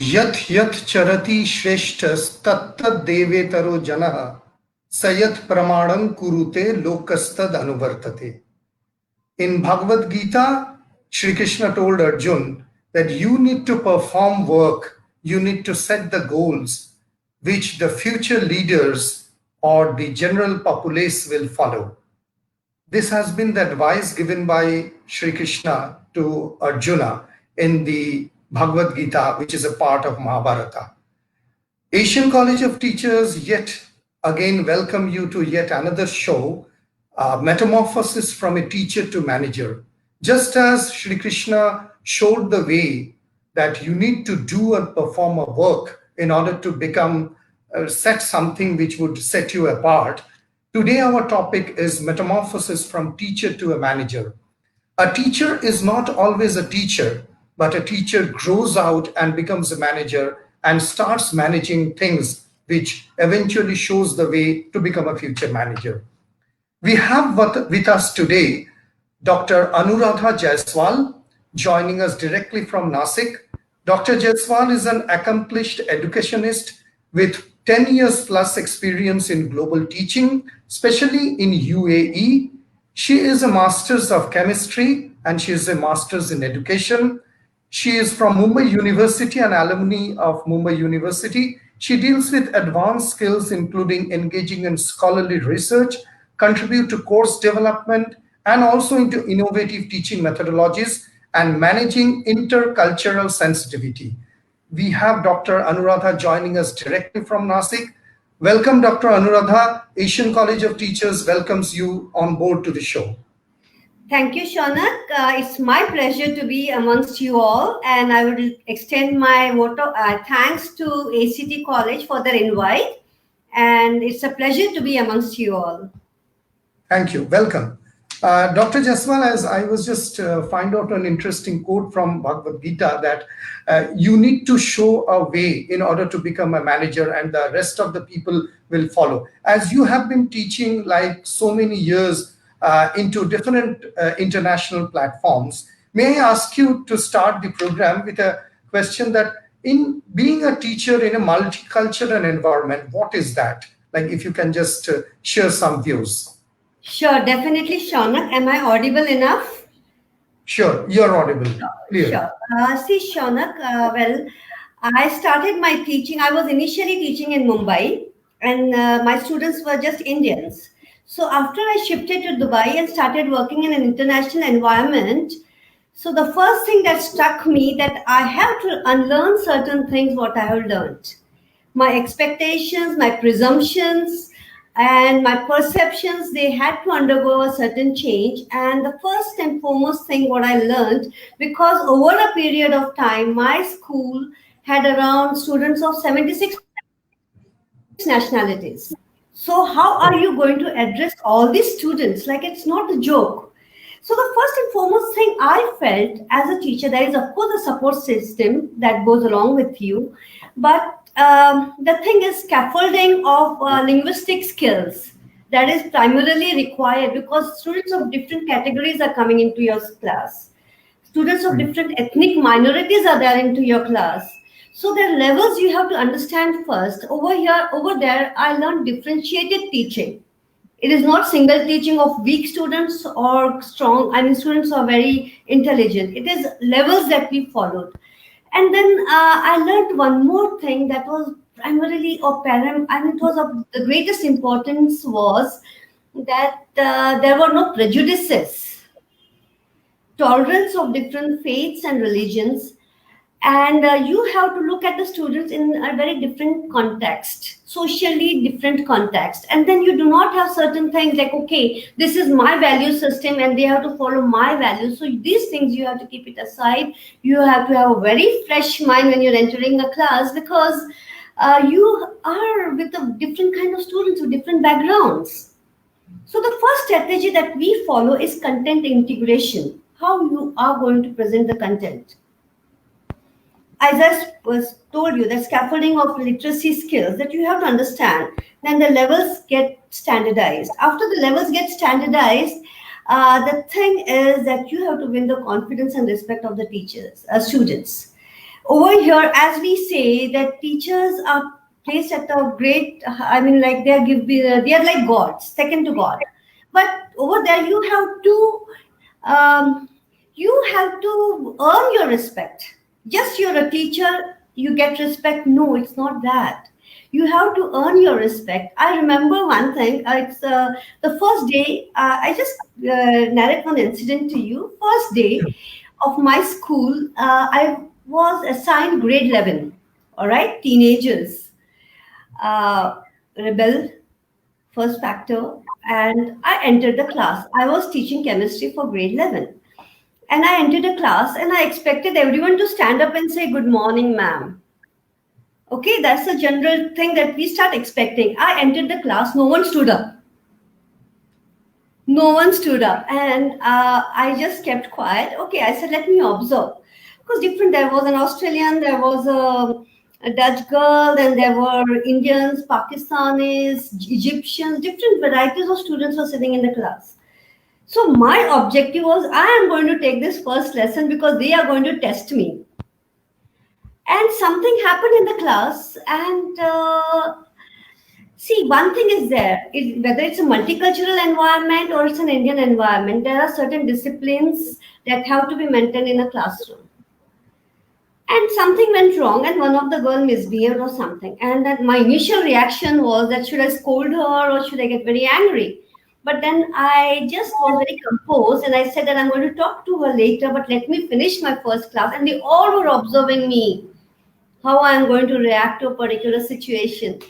यथ यथ चरति श्रेष्ठस तत्तद देवेतरो जनः सयत प्रमाणं कुरुते लोकस्तद अनुवर्तते. In Bhagavad Gita, Sri Krishna told Arjun that you need to perform work, you need to set the goals which the future leaders or the general populace will follow. This has been the advice given by Sri Krishna to Arjuna in the Bhagavad Gita, which is a part of Mahabharata. Asian College of Teachers yet again welcome you to yet another show, Metamorphoses from a Teacher to Manager. Just as Sri Krishna showed the way that you need to do and perform a work in order to become, set something which would set you apart, today our topic is Metamorphosis from Teacher to a Manager. A teacher is not always a teacher, but a teacher grows out and becomes a manager and starts managing things, which eventually shows the way to become a future manager. We have with us today Dr. Anuradha Jaiswal, joining us directly from Nasik. Dr. Jaiswal is an accomplished educationist with 10 years plus experience in global teaching, especially in UAE. She is a master's of chemistry and she is a master's in education. She is from Mumbai University and alumni of Mumbai University. She deals with advanced skills, including engaging in scholarly research, contribute to course development, and also into innovative teaching methodologies and managing intercultural sensitivity. We have Dr. Anuradha joining us directly from Nasik. Welcome, Dr. Anuradha. Asian College of Teachers welcomes you on board to the show. Thank you, Shaunak. It's my pleasure to be amongst you all, and I would extend my vote of thanks to ACT College for their invite, and it's a pleasure to be amongst you all. Thank you. Welcome. Dr. Jaiswal, as I was just find out an interesting quote from Bhagavad Gita that you need to show a way in order to become a manager and the rest of the people will follow. As you have been teaching like so many years into different international platforms, may I ask you to start the program with a question that in being a teacher in a multicultural environment, what is that? Like if you can just share some views. Sure, definitely, Shaunak. Am I audible enough? Sure, you're audible. Clear. Sure. See, Shaunak, well, I started my teaching. I was initially teaching in Mumbai, and my students were just Indians. So after I shifted to Dubai and started working in an international environment, so the first thing that struck me that I have to unlearn certain things what I have learned. My expectations, my presumptions, and my perceptions, they had to undergo a certain change. And the first and foremost thing what I learned, because over a period of time, my school had around students of 76 nationalities. So how are you going to address all these students? Like, it's not a joke. So the first and foremost thing I felt as a teacher, there is of course a support system that goes along with you, but the thing is scaffolding of linguistic skills that is primarily required because students of different categories are coming into your class. Students of different ethnic minorities are there into your class. So there are levels you have to understand first. Over there, I learned differentiated teaching. It is not single teaching of weak students or strong. I mean, students who are very intelligent. It is levels that we followed. And then I learned one more thing that was primarily of it was of the greatest importance was that there were no prejudices, tolerance of different faiths and religions. And you have to look at the students in a very different context, socially different context. And then you do not have certain things like, okay, this is my value system and they have to follow my values. So these things you have to keep it aside. You have to have a very fresh mind when you're entering a class because you are with a different kind of students with different backgrounds. So the first strategy that we follow is content integration, how you are going to present the content. As I was told you, the scaffolding of literacy skills that you have to understand, then the levels get standardized. After the levels get standardized, the thing is that you have to win the confidence and respect of the teachers, students. Over here, as we say that teachers are placed at a great, I mean, like they are like gods, second to God. But over there um, you have to earn your respect. Just you're a teacher, you get respect. No, it's not that. You have to earn your respect. I remember one thing. It's the first day. I just narrate one incident to you. First day of my school, I was assigned grade 11. All right, teenagers, uh, rebel, first factor, and I entered the class. I was teaching chemistry for grade 11. And I entered a class and I expected everyone to stand up and say, "Good morning, ma'am." Okay, that's a general thing that we start expecting. I entered the class, no one stood up. No one stood up. And I just kept quiet. Okay, I said, let me observe. Because different, there was an Australian, there was a Dutch girl, then there were Indians, Pakistanis, Egyptians, different varieties of students were sitting in the class. So my objective was I am going to take this first lesson because they are going to test me. And something happened in the class, and see, one thing is there, whether it's a multicultural environment or it's an Indian environment, there are certain disciplines that have to be maintained in a classroom. And something went wrong, and one of the girl misbehaved or something. And that my initial reaction was that should I scold her or should I get very angry? But then I just was very composed and I said that I'm going to talk to her later, but let me finish my first class. And they all were observing me, how I am going to react to a particular situation.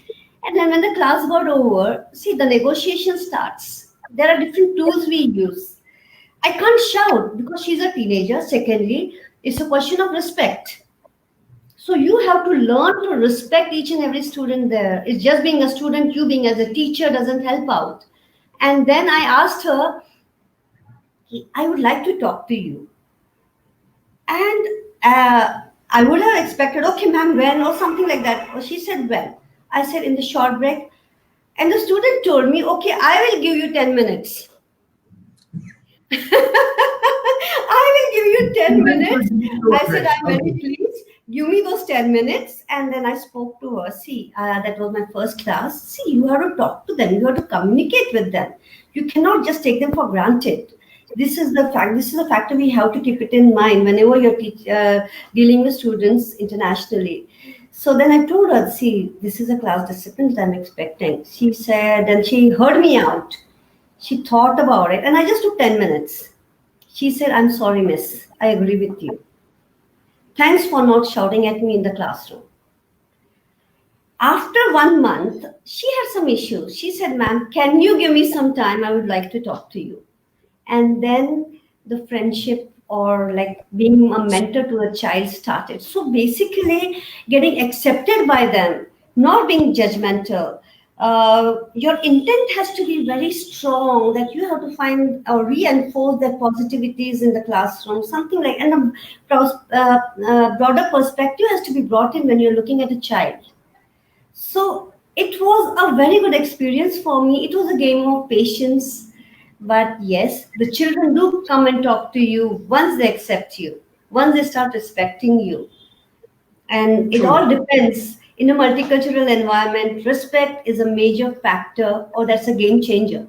And then when the class got over, see, the negotiation starts. There are different tools we use. I can't shout because she's a teenager. Secondly, it's a question of respect. So you have to learn to respect each and every student there. It's just being a student, you being as a teacher doesn't help out. And then I asked her, I would like to talk to you. And I would have expected, okay, ma'am, when or something like that. Or she said, when. I said, in the short break. And the student told me, okay, I will give you 10 minutes. I will give you 10 minutes. I said, I'm very pleased. Give me those 10 minutes. And then I spoke to her. See, that was my first class. See, you have to talk to them. You have to communicate with them. You cannot just take them for granted. This is the fact. This is a factor we have to keep it in mind whenever you're dealing with students internationally. So then I told her, see, this is a class discipline that I'm expecting. She said, and she heard me out. She thought about it, and I just took 10 minutes. She said, I'm sorry, miss. I agree with you. Thanks for not shouting at me in the classroom. After 1 month, she had some issues. She said, ma'am, can you give me some time? I would like to talk to you. And then the friendship or like being a mentor to a child started. So basically, getting accepted by them, not being judgmental. Your intent has to be very strong that you have to find or reinforce their positivities in the classroom, something like, and broader perspective has to be brought in when you're looking at a child. So it was a very good experience for me. It was a game of patience. But yes, the children do come and talk to you once they accept you, once they start respecting you. And it all True. depends. In a multicultural environment, respect is a major factor, or that's a game changer.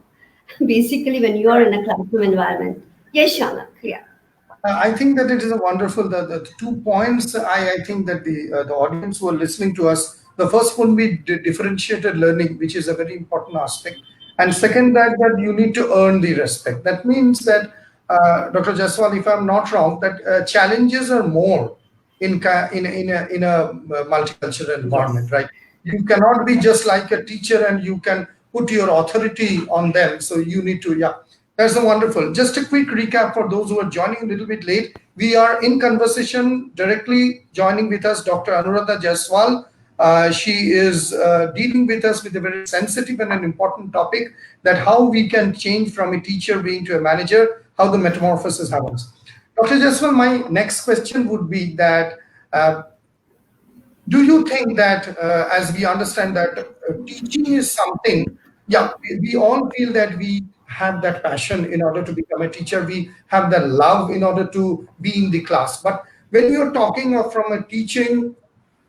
Basically, when you are in a classroom environment. Yes, Shanak. Yeah. I think that it is a wonderful. The 2 points I think that the audience who are listening to us, the first one be differentiated learning, which is a very important aspect, and second that you need to earn the respect. That means that Dr. Jaiswal, if I'm not wrong, that challenges are more in a multicultural environment, Yes. right? You cannot be just like a teacher and you can put your authority on them. So you need to, yeah. That's a wonderful. Just a quick recap for those who are joining a little bit late. We are in conversation directly joining with us Dr. Anuradha Jaiswal. She is dealing with us with a very sensitive and an important topic, that how we can change from a teacher being to a manager, how the metamorphosis happens. Dr. Jaiswal, my next question would be that uh, do you think that as we understand that teaching is something, yeah, we all feel that we have that passion in order to become a teacher, we have that love in order to be in the class, but when you're talking of from a teaching,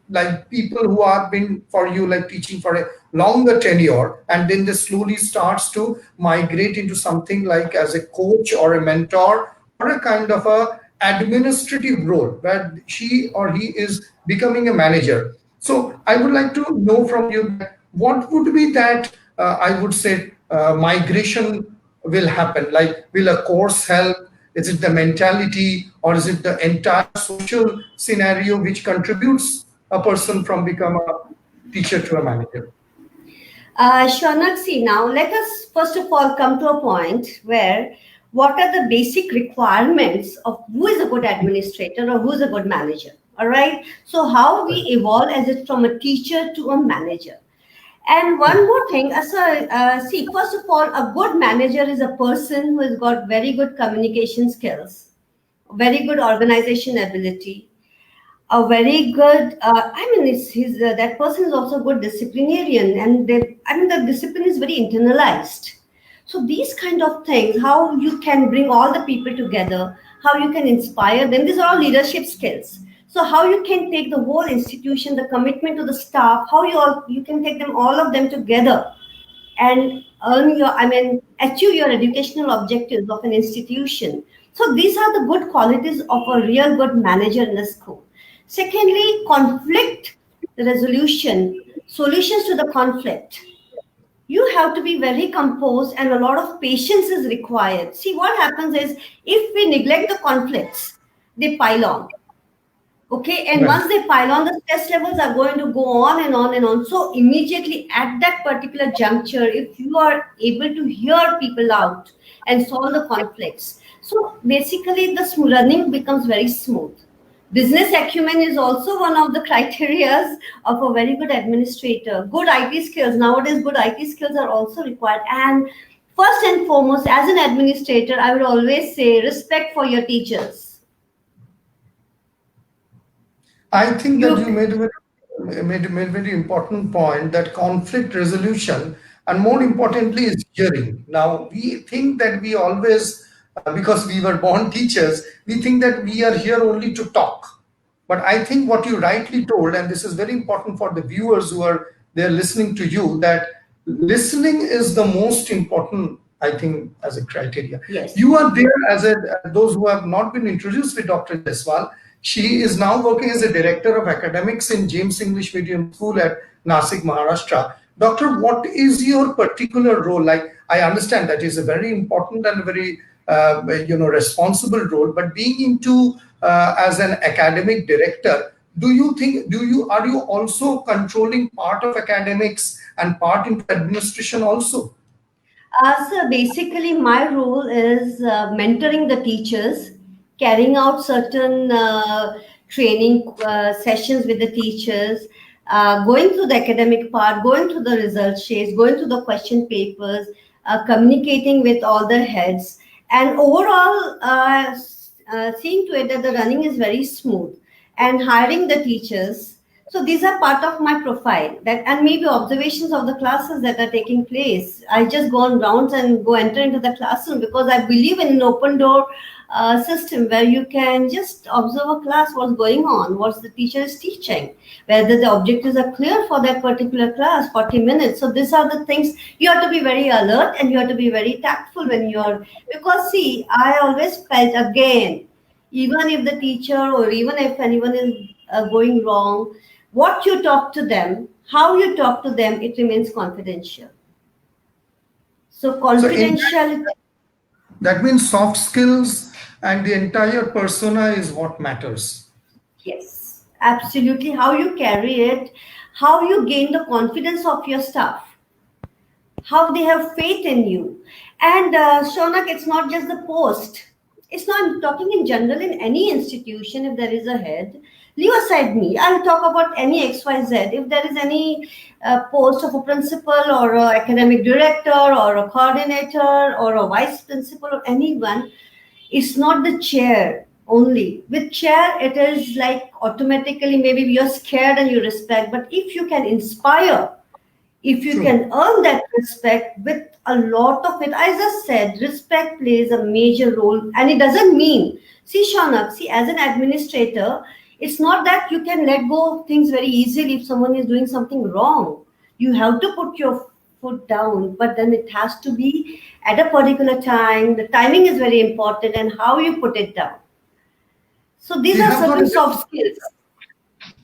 like people who are been for you like teaching for a longer tenure, and then they slowly starts to migrate into something like as a coach or a mentor or a kind of a administrative role where she or he is becoming a manager. So I would like to know from you that what would be that I would say migration will happen, like will a course help? Is it the mentality, or is it the entire social scenario which contributes a person from become a teacher to a manager? Shaunak, see now, let us first of all come to a point where what are the basic requirements of who is a good administrator or who is a good manager? All right. So, how we Right. evolve as it from a teacher to a manager. And one more thing, see, first of all, a good manager is a person who has got very good communication skills, very good organization ability, a very good that person is also a good disciplinarian, and the discipline is very internalized. So these kind of things, how you can bring all the people together, how you can inspire them, these are all leadership skills. So how you can take the whole institution, the commitment to the staff, how you can take them, all of them together, and achieve your educational objectives of an institution. So these are the good qualities of a real good manager in the school. Secondly, conflict resolution, solutions to the conflict. You have to be very composed, and a lot of patience is required. See, what happens is, if we neglect the conflicts, they pile on. Okay, and Right. once they pile on, the stress levels are going to go on and on and on. So immediately at that particular juncture, if you are able to hear people out and solve the conflicts, so basically the running becomes very smooth. Business acumen is also one of the criterias of a very good administrator. Good IT skills, nowadays good IT skills are also required. And first and foremost, as an administrator, I would always say respect for your teachers. I think that You you made a very important point, that conflict resolution, and more importantly is hearing. Now we think that we always, because we were born teachers, we think that we are here only to talk. But I think what you rightly told, and this is very important for the viewers who are there listening to you, that listening is the most important, I think, as a criteria. Yes. You are there as a those who have not been introduced with Dr. Jaiswal. She is now working as a director of academics in James English Medium School at Nasik, Maharashtra. Doctor, what is your particular role? Like, I understand that is a very important and very responsible role, but being into as an academic director, do you are you also controlling part of academics and part into administration also? So basically, my role is mentoring the teachers, carrying out certain training sessions with the teachers, going through the academic part, going through the result sheets, going through the question papers, communicating with all the heads, and overall seeing to it that the running is very smooth, and hiring the teachers. So these are part of my profile, that and maybe observations of the classes that are taking place. I just go on rounds and go enter into the classroom, because I believe in an open door system where you can just observe a class, what's going on, what the teacher is teaching, whether the objectives are clear for that particular class, 40 minutes. So these are the things you have to be very alert, and you have to be very tactful when you're, because see, I always felt, again, even if the teacher or even if anyone is going wrong, what you talk to them, how you talk to them, it remains confidential. So So in confidentiality, that means soft skills and the entire persona is what matters. yes, absolutely. How you carry it, how you gain the confidence of your staff, how they have faith in you. And Shonak, it's not just the post. It's not, I'm talking in general in any institution. If there is a head, leave aside me. I'll talk about any XYZ. If there is any post of a principal or a academic director or a coordinator or a vice principal or anyone, it's not the chair only. With chair, it is like automatically maybe you're scared and you respect. But if you can inspire, if you True. can earn that respect with a lot of it, as I said, respect plays a major role, and it doesn't mean See, Shaunak, see, as an administrator, it's not that you can let go of things very easily if someone is doing something wrong. You have to put your foot down, but then it has to be at a particular time. The timing is very important and how you put it down. So these We are have got certain a soft skills.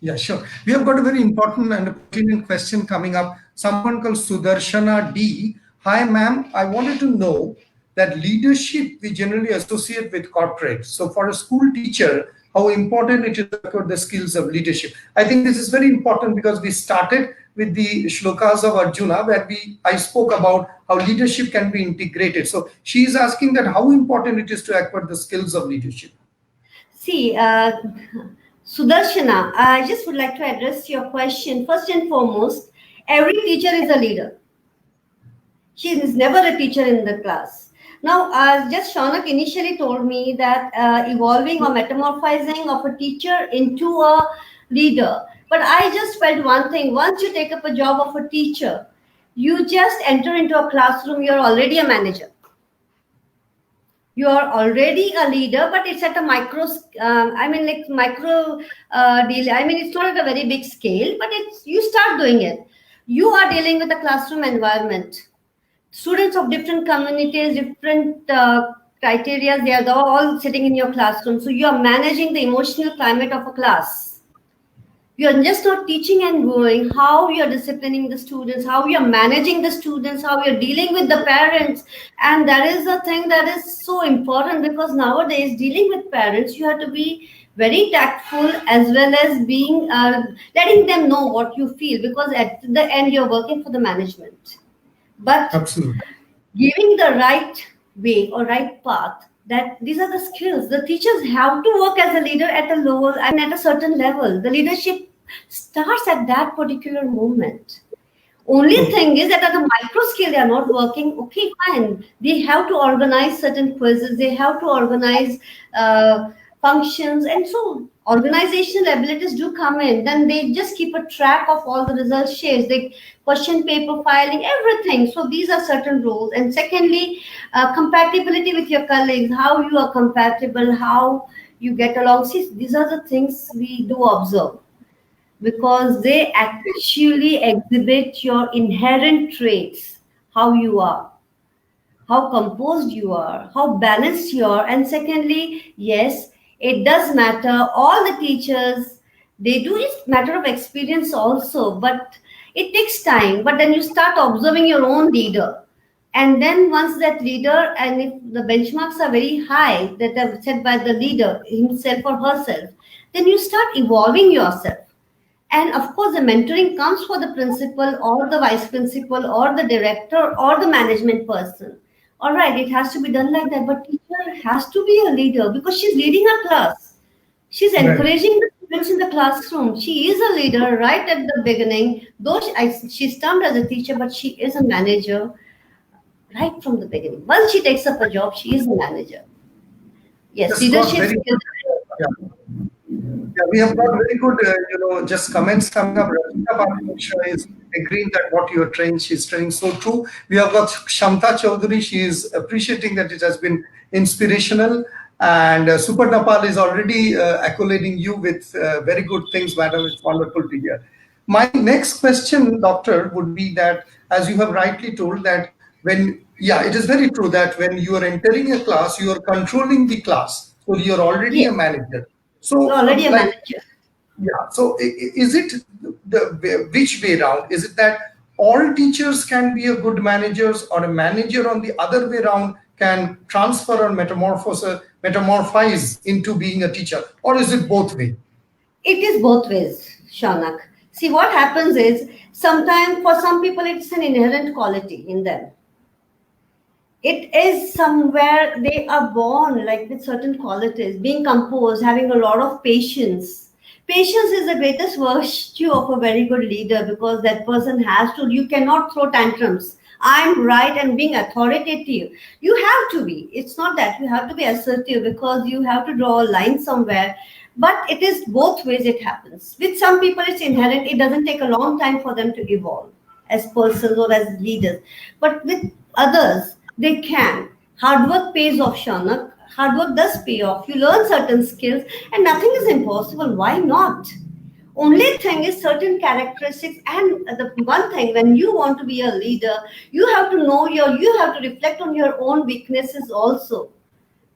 Yeah, sure. We have got a very important and pertinent question coming up. Someone called Sudarshana D. Hi, ma'am. I wanted to know that leadership we generally associate with corporate. So, for a school teacher, how important it is to acquire the skills of leadership. I think this is very important because we started with the shlokas of Arjuna, where I spoke about how leadership can be integrated. So, she is asking that how important it is to acquire the skills of leadership. See, Sudarshana, I just would like to address your question. First and foremost, every teacher is a leader. She is never a teacher in the class. Now, just Shaunak initially told me that evolving or metamorphosing of a teacher into a leader. But I just felt one thing: once you take up a job of a teacher, you just enter into a classroom, you're already a manager. You are already a leader, but it's at a micro, I mean, like micro deal. I mean, it's not at a very big scale, but it's you start doing it. You are dealing with a classroom environment, students of different communities, different criteria, they are all sitting in your classroom. So you are managing the emotional climate of a class. You are just not teaching and going, how you are disciplining the students, how you are managing the students, how you are dealing with the parents. And that is a thing that is so important, because nowadays dealing with parents, you have to be very tactful, as well as being letting them know what you feel, because at the end you're working for the management. But Absolutely. giving the right way or right path, that these are the skills the teachers have to work as a leader at a lower, I mean, at a certain level. The leadership starts at that particular moment. Only thing is that at the micro scale they are not working. Okay, fine, they have to organize certain quizzes, they have to organize functions, and so organizational abilities do come in. Then they just keep a track of all the results shares, they question paper filing, everything. So these are certain roles. And secondly, compatibility with your colleagues, how you are compatible, how you get along. See, these are the things we do observe, because they actually exhibit your inherent traits, how you are, how composed you are, how balanced you are. And secondly, yes, it does matter. All the teachers, they do, it's matter of experience also, but it takes time. But then you start observing your own leader. And then once that leader, and if the benchmarks are very high that are set by the leader himself or herself, then you start evolving yourself. And of course, the mentoring comes for the principal or the vice principal or the director or the management person. All right, it has to be done like that. But teacher has to be a leader, because she's leading her class. She's Right. encouraging the students in the classroom. She is a leader right at the beginning. Though she's termed as a teacher, but she is a manager right from the beginning. Once she takes up a job, she is a manager. Yes, Just got leadership very skills. yeah. Yeah, we have got very good, just comments coming up. Rashida Bhattacharya is agreeing that what you are training, she's training so true. We have got Shamta Chaudhary. She is appreciating that it has been inspirational. And Super Napal is already accolading you with very good things, madam. It's wonderful to hear. My next question, doctor, would be that, as you have rightly told, that yeah, it is very true that when you are entering a class, you are controlling the class. So you're already a Yes, manager. you're So, already a like, manager. yeah. So, is it which way round? Is it that all teachers can be a good managers, or a manager on the other way round can transfer or metamorphose into being a teacher, or is it both way? It is both ways, Shaunak. See, what happens is sometimes for some people it's an inherent quality in them. It is somewhere they are born like with certain qualities, being composed, having a lot of patience. Patience is the greatest virtue of a very good leader, because that person has to, you cannot throw tantrums. I'm right and being authoritative. You have to be. It's not that you have to be assertive, because you have to draw a line somewhere. But it is both ways it happens. With some people, it's inherent. It doesn't take a long time for them to evolve as persons or as leaders. But with others, they can. Hard work pays off, Shaunak. hard work does pay off. You learn certain skills, and nothing is impossible. Why not? Only thing is certain characteristics, and the one thing, when you want to be a leader, you have to know you have to reflect on your own weaknesses also,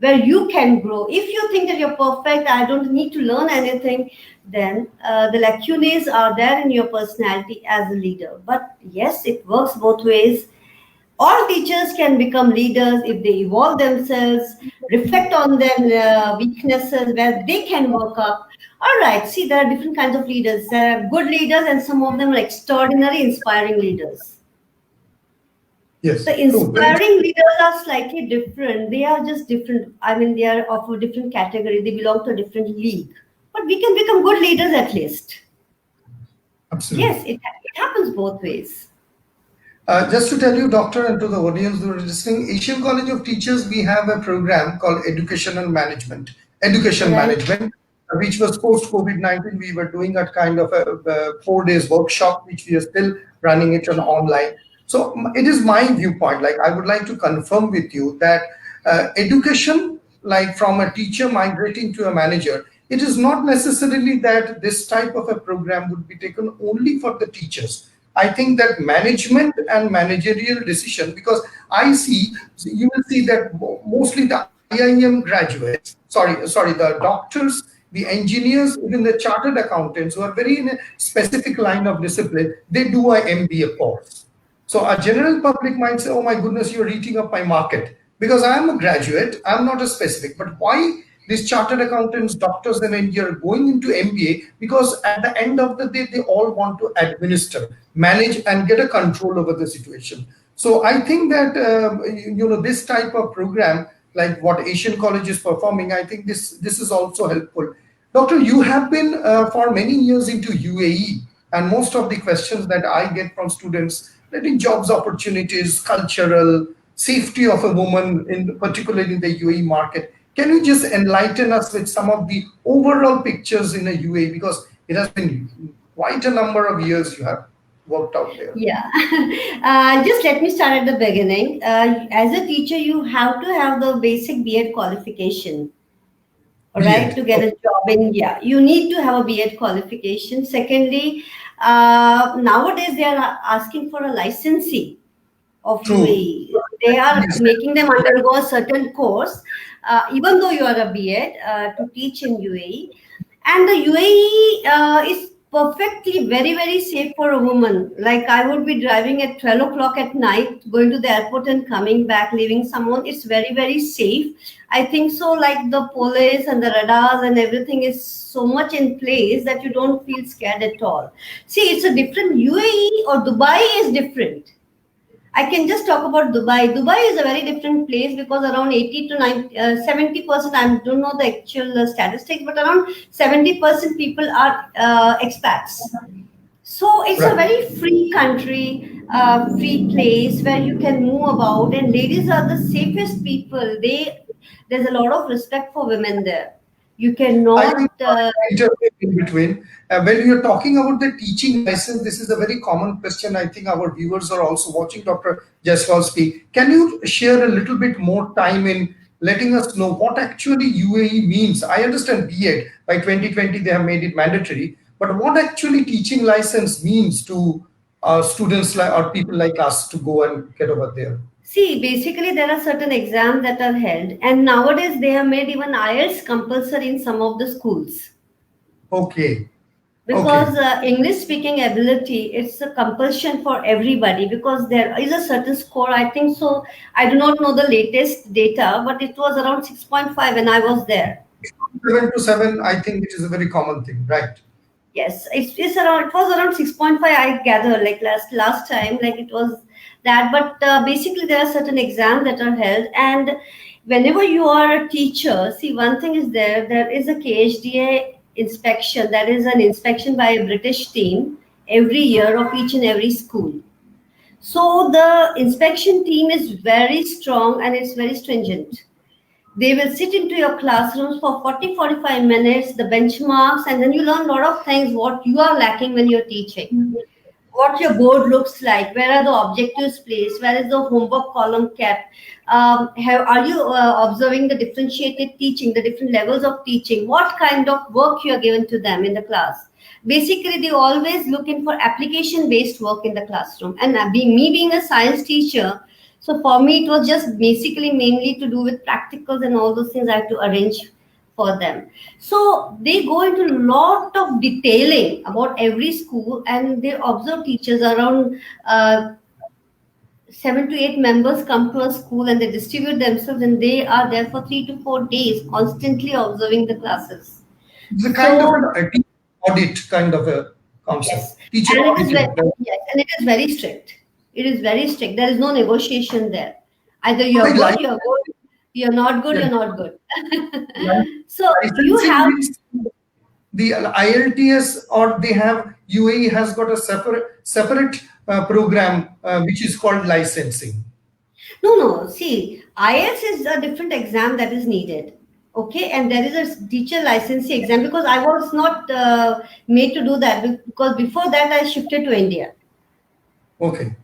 where you can grow. If you think that you're perfect, I don't need to learn anything, then the lacunae are there in your personality as a leader. But yes, it works both ways. All teachers can become leaders if they evolve themselves, reflect on their weaknesses where they can work up. All right, see, there are different kinds of leaders. There are good leaders, and some of them are extraordinary, inspiring leaders. Yes, The true. Very true. inspiring leaders are slightly different. They are just different. I mean, they are of a different category. They belong to a different league. But we can become good leaders at least. Absolutely. Yes, it happens both ways. Just to tell you, doctor, and to the audience who are listening, Asian College of Teachers, we have a program called Education Right. Management, which was post COVID-19. We were doing a kind of a 4 days workshop, which we are still running it on online. So it is my viewpoint. Like I would like to confirm with you that education, like from a teacher migrating to a manager, it is not necessarily that this type of a program would be taken only for the teachers. I think that management and managerial decision, because I see, you will see that mostly the IIM graduates, the doctors, the engineers, even the chartered accountants who are very in a specific line of discipline, they do a MBA course. So a general public might say, oh my goodness, you're eating up my market. Because I'm a graduate, I'm not a specific. But why these chartered accountants, doctors, and engineers going into MBA? Because at the end of the day, they all want to administer, manage, and get a control over the situation. So I think that this type of program, like what Asian College is performing, I think this is also helpful. Doctor, you have been for many years into UAE, and most of the questions that I get from students relating jobs opportunities, cultural, safety of a woman, in particularly in the UAE market. Can you just enlighten us with some of the overall pictures in the UAE, because it has been quite a number of years you have worked out there. Yeah. Just let me start at the beginning. As a teacher, you have to have the basic B.Ed qualification, all right, B.Ed. to get a job in. Yeah, you need to have a B.Ed qualification. Secondly, nowadays they are asking for a licensee of True. UAE. They are Yes. making them undergo a certain course, even though you are a B.Ed, to teach in UAE. And the UAE is perfectly very, very safe for a woman. Like I would be driving at 12 o'clock at night, going to the airport and coming back, leaving someone. It's very, very safe. I think so. Like the police and the radars and everything is so much in place that you don't feel scared at all. See, it's a different UAE or Dubai is different. I can just talk about Dubai. Dubai is a very different place because around 80 to 90, 70%, I don't know the actual statistics, but around 70% people are expats. So it's a Right. very free country, free place where you can move about, and ladies are the safest people. There's a lot of respect for women there. You I think cannot. in between. When you're talking about the teaching license, this is a very common question. I think our viewers are also watching Dr. Jaiswal speak. Can you share a little bit more time in letting us know what actually UAE means? I understand B.Ed by 2020 they have made it mandatory, but what actually teaching license means to students like or people like us to go and get over there? See, basically, there are certain exams that are held, and nowadays they have made even IELTS compulsory in some of the schools Okay, because okay. English speaking ability it's a compulsion for everybody because there is a certain score. I think so. I do not know the latest data, but it was around 6.5 when I was there. 7 to 7, I think it is a very common thing, right? Yes, it's around. It was around 6.5. I gather like last time, like it was that. But basically, there are certain exams that are held, and whenever you are a teacher, see one thing is there. There is a KHDA inspection. That is an inspection by a British team every year of each and every school. So the inspection team is very strong and it's very stringent. They will sit into your classrooms for 40-45 minutes, the benchmarks, and then you learn a lot of things what you are lacking when you're teaching. what your board looks like, where are the objectives placed, where is the homework column kept, are you observing the differentiated teaching, the different levels of teaching, what kind of work you are given to them in the class. Basically, they always looking for application based work in the classroom. And being a science teacher, so for me it was just basically mainly to do with practicals and all those things I had to arrange for them. So they go into a lot of detailing about every school, and they observe teachers around 7 to 8 members come to a school, and they distribute themselves, and they are there for 3 to 4 days constantly observing the classes. It's a kind of So a teacher audit kind of a concept. yes, Teacher and it is very, auditing. Right? yes, and it is very strict. It is very strict. There is no negotiation there. Either So you're like, good, you're good. You're not good, yeah, you're not good. like So you licensing have, means the ILTS, or they have, UAE has got a separate program which is called licensing. no. See, IELTS is a different exam that is needed. Okay, and there is a teacher licensing exam, because I was not made to do that, because before that I shifted to India. Okay.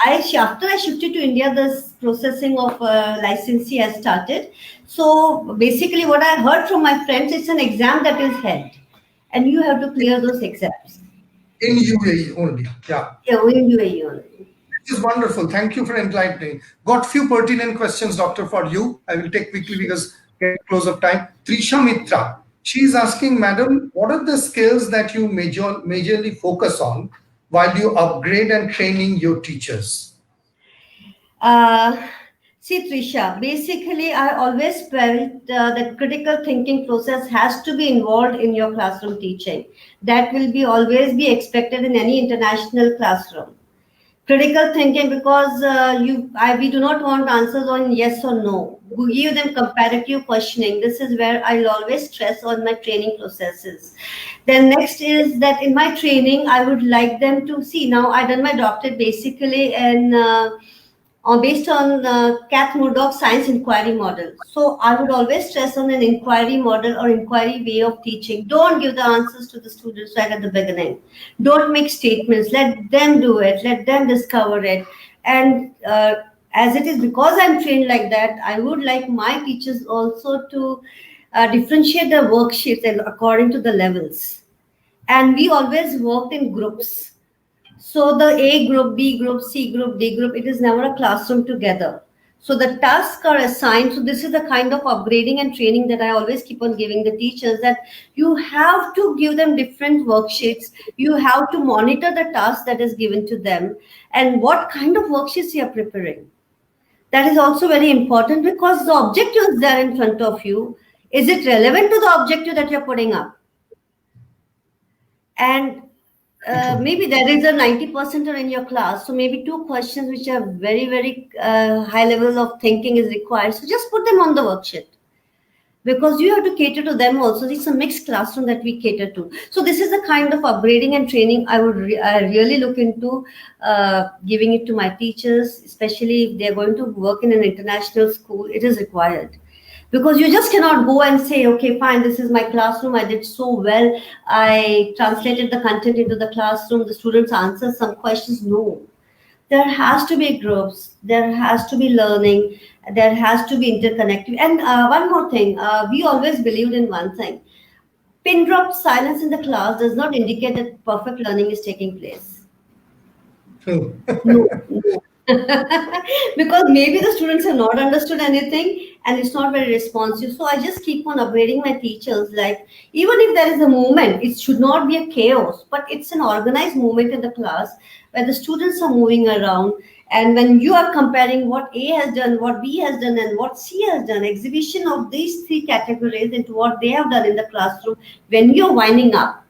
After I shifted to India, this processing of licensing has started. So basically, what I heard from my friends, it's an exam that is held, and you have to clear those exams. In UAE only. Yeah. Yeah, in UAE only. This is wonderful. Thank you for enlightening. Got few pertinent questions, doctor, for you. I will take quickly because get close of time. Trisha Mitra. She is asking, Madam, what are the skills that you majorly focus on while you upgrade and training your teachers? Uh, See, Trisha, basically, I always felt that critical thinking process has to be involved in your classroom teaching. That will be always be expected in any international classroom. Critical thinking, because we do not want answers on yes or no. We give them comparative questioning. This is where I'll always stress on my training processes. Then next is that in my training, I would like them to see. Now I done my doctorate basically in based on Kath Murdoch's science inquiry model. So I would always stress on an inquiry model or inquiry way of teaching. Don't give the answers to the students right at the beginning. Don't make statements. Let them do it. Let them discover it. And as it is, because I'm trained like that, I would like my teachers also to differentiate their worksheets and according to the levels. And we always worked in groups, so the A group, B group, C group, D group, it is never a classroom together. So the tasks are assigned. So this is the kind of upgrading and training that I always keep on giving the teachers, that you have to give them different worksheets. You have to monitor the task that is given to them and what kind of worksheets you are preparing. That is also very important, because the objective is there in front of you. Is it relevant to the objective that you're putting up? And maybe there is a 90% in your class, so maybe two questions which are very high level of thinking is required, so just put them on the worksheet, because you have to cater to them also. It's a mixed classroom that we cater to. So this is the kind of upgrading and training I would I really look into giving it to my teachers, especially if they're going to work in an international school. It is required, because you just cannot go and say, okay, fine, this is my classroom, I did so well, I translated the content into the classroom, the students answer some questions. No, there has to be groups, there has to be learning, there has to be interconnected. And one more thing, we always believed in one thing: pin drop silence in the class does not indicate that perfect learning is taking place. True. No, no. Because maybe the students have not understood anything and it's not very responsive. So I just keep on upgrading my teachers. Like, even if there is a movement, it should not be a chaos, but it's an organized movement in the class where the students are moving around. And when you are comparing what A has done, what B has done, and what C has done, exhibition of these three categories into what they have done in the classroom, when you're winding up,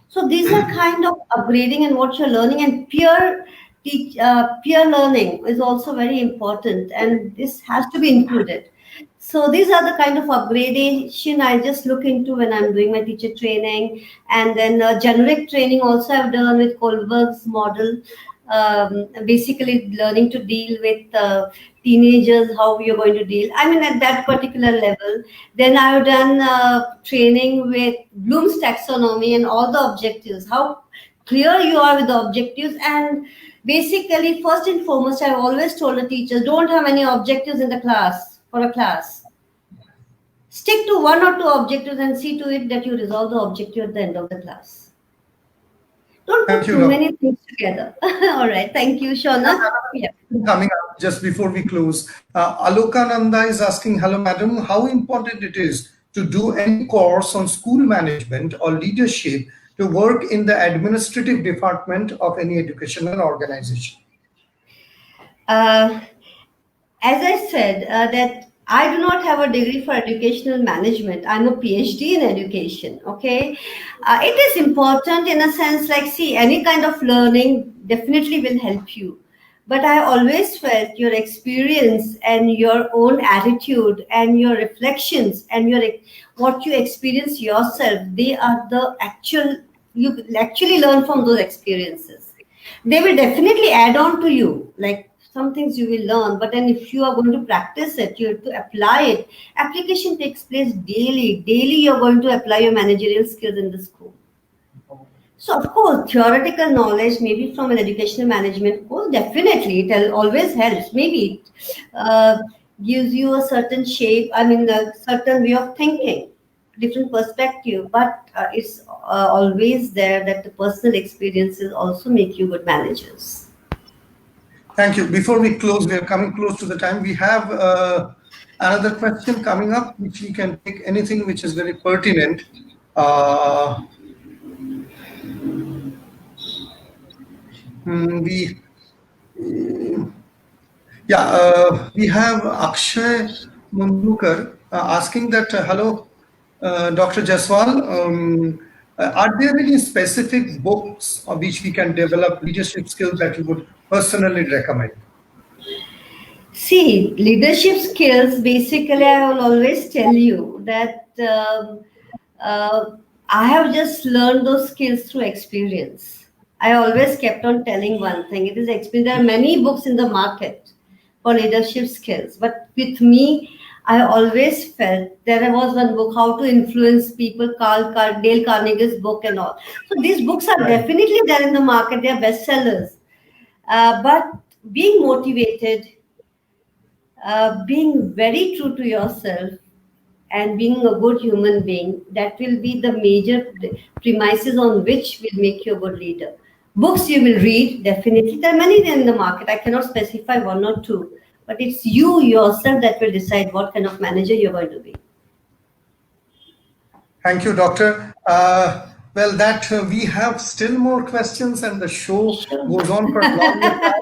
so these are kind of upgrading and what you're learning, and peer learning is also very important, and this has to be included. So these are the kind of upgradation I just look into when I'm doing my teacher training, and then generic training also I've done with Kohlberg's model. Basically, learning to deal with teenagers, how you're going to deal. I mean, at that particular level. Then I've done training with Bloom's taxonomy and all the objectives. How clear you are with the objectives. And basically, first and foremost, I've always told the teachers, don't have any objectives in the class for a class. Stick to one or two objectives and see to it that you resolve the objective at the end of the class. Don't Thank put you, too Doctor. many things together. All right. Thank you, Shauna. Yeah. Coming up just before we close, Alokananda is asking, hello, madam, how important it is to do any course on school management or leadership to work in the administrative department of any educational organization? Uh, as I said, that I do not have a degree for educational management. I'm a PhD in education. Okay, it is important in a sense. Like, see, any kind of learning definitely will help you. But I always felt your experience and your own attitude and your reflections and what you experience yourself. They are the actual. You actually learn from those experiences. They will definitely add on to you, like some things you will learn, but then if you are going to practice it, you have to apply it. Application takes place daily you're going to apply your managerial skills in the school. So of course theoretical knowledge maybe from an educational management course, definitely it always helps. Maybe it gives you a certain shape, I mean a certain way of thinking, different perspective, but it's always there that the personal experiences also make you good managers. Thank you. Before we close, we are coming close to the time. We have another question coming up, which we can take anything which is very pertinent. Uh, we Yeah, we have Akshay Mundukar asking that, hello, Dr. Jaiswal, are there any specific books of which we can develop leadership skills that you would personally recommend? See, leadership skills, basically, I will always tell you that uh, I have just learned those skills through experience. I always kept on telling one thing, it is experience. There are many books in the market for leadership skills, but with me, I always felt there was one book, How to Influence People, Dale Carnegie's book, and all. So these books are Right. definitely there in the market, they are bestsellers. But being motivated, being very true to yourself and being a good human being, that will be the major premises on which will make you a good leader. Books you will read, definitely. There are many in the market. I cannot specify one or two, but it's you yourself that will decide what kind of manager you're going to be. Thank you, Doctor. Well, that we have still more questions, and the show Sure. goes on for a longer time.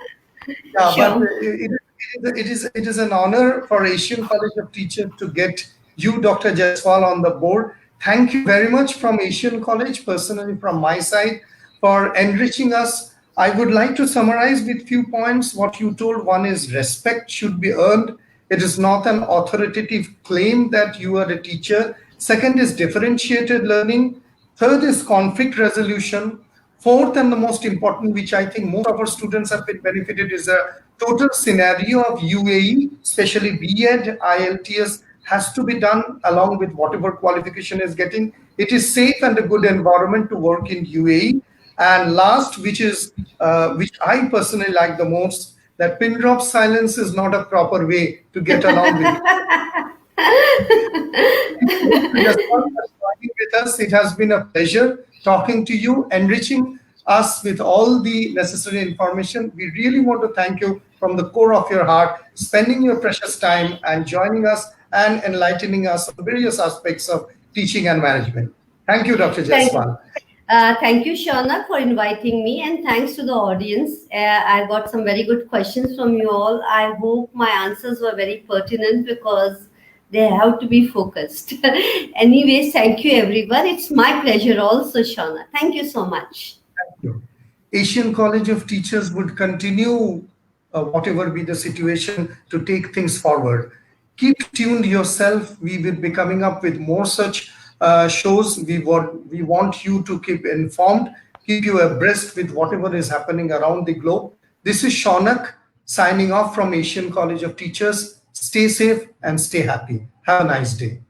Yeah, but Sure. it is an honor for Asian College of Teachers to get you, Dr. Jaiswal, on the board. Thank you very much from Asian College, personally from my side, for enriching us. I would like to summarize with few points what you told. One is respect should be earned. It is not an authoritative claim that you are a teacher. Second is differentiated learning. Third is conflict resolution. Fourth, and the most important, which I think most of our students have been benefited, is a total scenario of UAE, especially BEd, IELTS has to be done along with whatever qualification is getting. It is safe and a good environment to work in UAE. And last, which I personally like the most, that pin drop silence is not a proper way to get along with. Just for joining with us. It has been a pleasure talking to you, enriching us with all the necessary information. We really want to thank you from the core of your heart, spending your precious time and joining us and enlightening us on various aspects of teaching and management. Thank you, Dr. Thank, Jaiswal. thank you, Shauna, for inviting me, and thanks to the audience. I got some very good questions from you all. I hope my answers were very pertinent because they have to be focused. Anyways, thank you, everyone. It's my pleasure also, Shauna. Thank you so much. Thank you. Asian College of Teachers would continue, whatever be the situation, to take things forward. Keep tuned yourself. We will be coming up with more such shows. We want you to keep informed, keep you abreast with whatever is happening around the globe. This is Shaunak signing off from Asian College of Teachers. Stay safe and stay happy. Have a nice day.